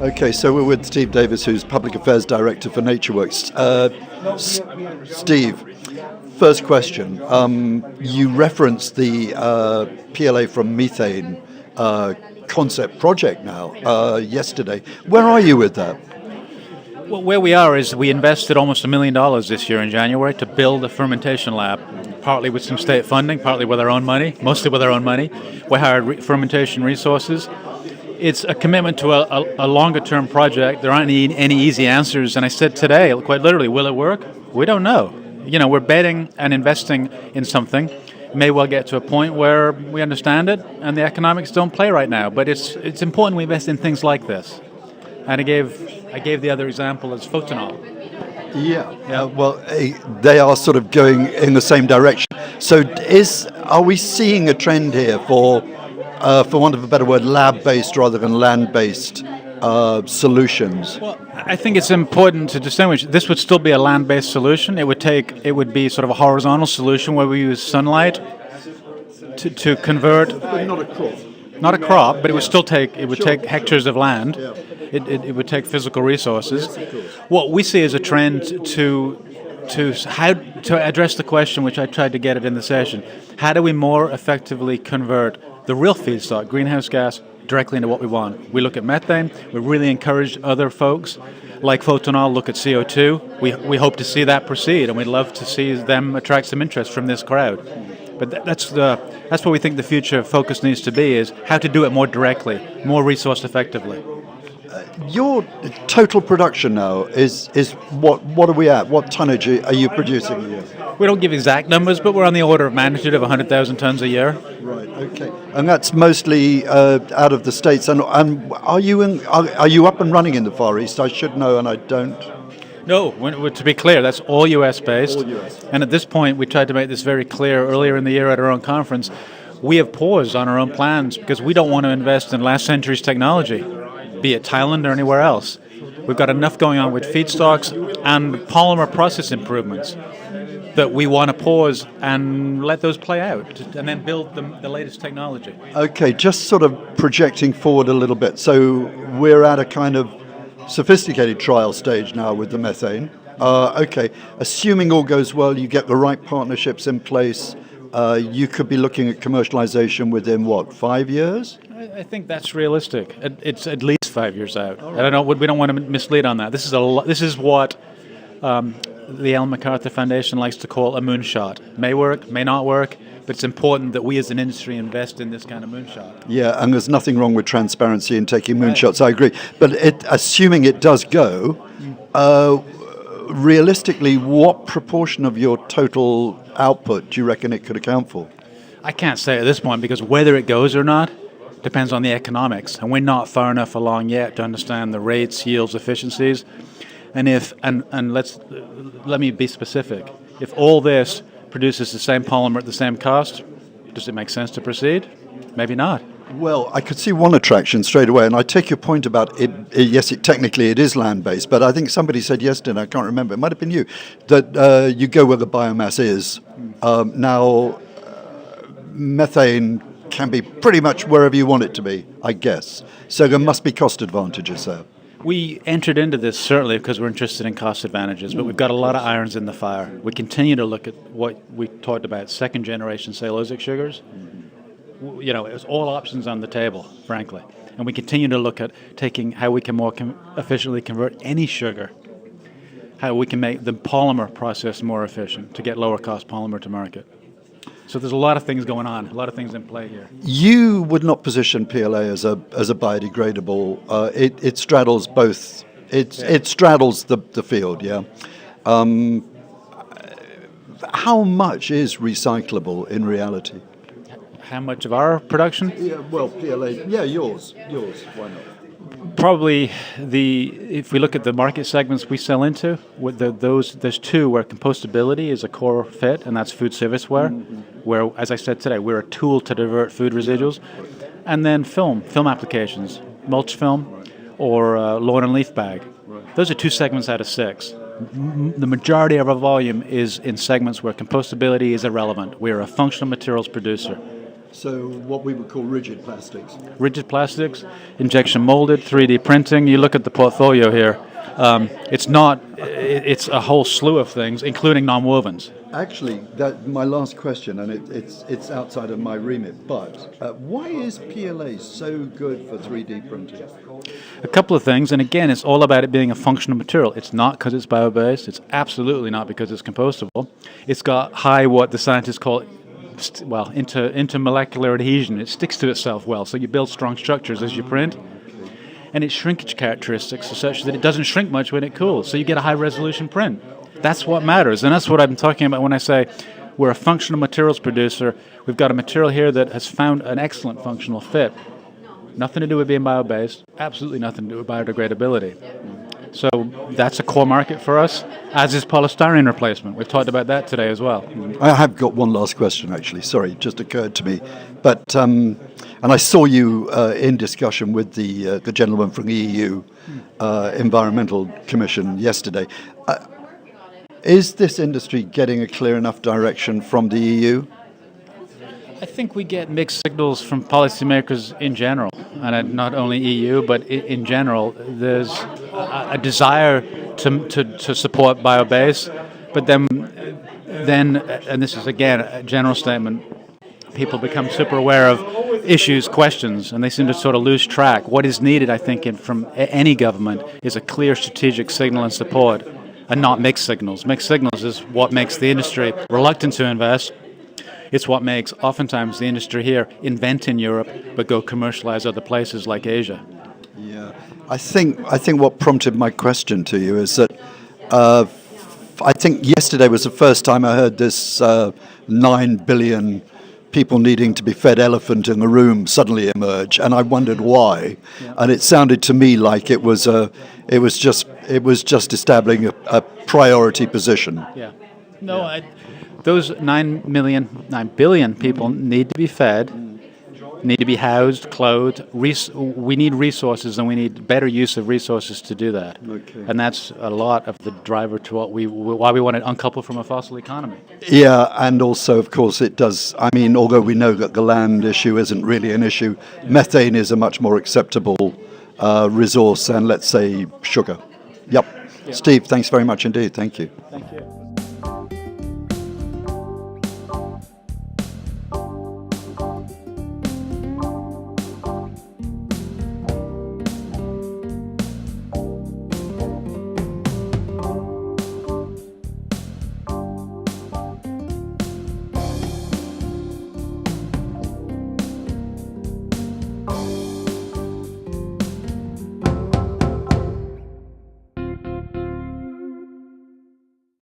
Okay, so we're with Steve Davies, who's Public Affairs Director for NatureWorks. Steve, first question. You referenced the PLA from methane concept project now yesterday. Where are you with that? Well, where we are is we invested almost $1 million this year in January to build a fermentation lab, partly with some state funding, partly with our own money, mostly with our own money. We hired fermentation resources. It's a commitment to a longer-term project. There aren't any easy answers. And I said today, quite literally, will it work? We don't know. We're betting and investing in something. May well get to a point where we understand it, and the economics don't play right now. But it's important we invest in things like this. And I gave the other example as photonol. Yeah. Well, they are sort of going in the same direction. So, are we seeing a trend here for want of a better word, lab-based rather than land-based solutions? Well, I think it's important to distinguish. This would still be a land-based solution. It would be sort of a horizontal solution where we use sunlight to convert. Not a crop. Not a crop, but it would take hectares of land. Yeah. It would take physical resources. What we see as a trend to address the question, which I tried to get it in the session, how do we more effectively convert the real feedstock, greenhouse gas, directly into what we want? We look at methane. We really encourage other folks, like Photonol, look at CO2. We hope to see that proceed, and we'd love to see them attract some interest from this crowd. But that's what we think the future focus needs to be, is how to do it more directly, more resource effectively. Your total production now is what are we at? What tonnage are you producing a year? We don't give exact numbers, but we're on the order of magnitude of 100,000 tons a year. Right. Okay. And that's mostly out of the States. And are you up and running in the Far East? I should know, and I don't. No, to be clear, that's all US based. All US. And at this point, we tried to make this very clear earlier in the year at our own conference. We have paused on our own plans because we don't want to invest in last century's technology, be it Thailand or anywhere else. We've got enough going on with feedstocks and polymer process improvements that we want to pause and let those play out and then build the latest technology. Okay, just sort of projecting forward a little bit. So we're at a kind of sophisticated trial stage now with the methane. Okay, assuming all goes well, you get the right partnerships in place, you could be looking at commercialization within, 5 years? I think that's realistic. It's at least 5 years out. Right. I don't know. We don't want to mislead on that. This is what the Ellen MacArthur Foundation likes to call a moonshot. May work, may not work, but it's important that we as an industry invest in this kind of moonshot. Yeah, and there's nothing wrong with transparency in taking moonshots. Right. I agree. But assuming it does go, realistically, what proportion of your total output do you reckon it could account for? I can't say at this point, because whether it goes or not depends on the economics, and we're not far enough along yet to understand the rates, yields, efficiencies. And let me be specific. If all this produces the same polymer at the same cost, does it make sense to proceed? Maybe not. Well, I could see one attraction straight away, and I take your point about it. Yes, technically it is land-based, but I think somebody said yesterday, I can't remember, it might have been you, that you go where the biomass is. Now, methane can be pretty much wherever you want it to be, I guess. So there must be cost advantages there. We entered into this certainly because we're interested in cost advantages, but we've got a lot of irons in the fire. We continue to look at what we talked about, second-generation cellulosic sugars. It's all options on the table, frankly. And we continue to look at taking how we can more efficiently convert any sugar, how we can make the polymer process more efficient to get lower-cost polymer to market. So there's a lot of things going on, a lot of things in play here. You would not position PLA as a biodegradable. It straddles both. It straddles the field. Yeah. How much is recyclable in reality? How much of our production? Yeah. Well, PLA. Yeah, yours. Why not? Probably if we look at the market segments we sell into, there's two where compostability is a core fit, and that's food serviceware, where, as I said today, we're a tool to divert food residuals, and then film applications, mulch film, or lawn and leaf bag. Right. Those are 2 segments out of 6. The majority of our volume is in segments where compostability is irrelevant. We're a functional materials producer. So what we would call rigid plastics. Rigid plastics, injection molded, 3D printing. You look at the portfolio here. It's a whole slew of things, including non-wovens. Actually, that my last question, and it's outside of my remit, but why is PLA so good for 3D printing? A couple of things, and again, it's all about it being a functional material. It's not because it's bio-based. It's absolutely not because it's compostable. It's got high, what the scientists call, intermolecular adhesion. It sticks to itself well, so you build strong structures as you print. And its shrinkage characteristics are such that it doesn't shrink much when it cools, so you get a high-resolution print. That's what matters, and that's what I'm talking about when I say we're a functional materials producer. We've got a material here that has found an excellent functional fit. Nothing to do with being bio-based, absolutely nothing to do with biodegradability. So that's a core market for us, as is polystyrene replacement. We've talked about that today as well. I have got one last question, actually. Sorry, it just occurred to me. But and I saw you in discussion with the gentleman from the EU Environmental Commission yesterday. Is this industry getting a clear enough direction from the EU? I think we get mixed signals from policymakers in general, and not only EU, but in general. There's a desire to support bio-based, but then, and this is again a general statement, people become super aware of issues, questions, and they seem to sort of lose track. What is needed, I think, from any government is a clear strategic signal and support, and not mixed signals. Mixed signals is what makes the industry reluctant to invest. It's what makes, oftentimes, the industry here invent in Europe, but go commercialize other places like Asia. Yeah, I think what prompted my question to you is that I think yesterday was the first time I heard this 9 billion people needing to be fed elephant in the room suddenly emerge, and I wondered why. Yeah. And it sounded to me like it was just establishing a priority position. Yeah. No, yeah. Those 9 billion people need to be fed, need to be housed, clothed. We need resources, and we need better use of resources to do that. Okay. And that's a lot of the driver to why we want to uncouple from a fossil economy. Yeah, and also, of course, it does. I mean, although we know that the land issue isn't really an issue, methane is a much more acceptable resource than, let's say, sugar. Yep. Yeah. Steve, thanks very much indeed. Thank you. Thank you.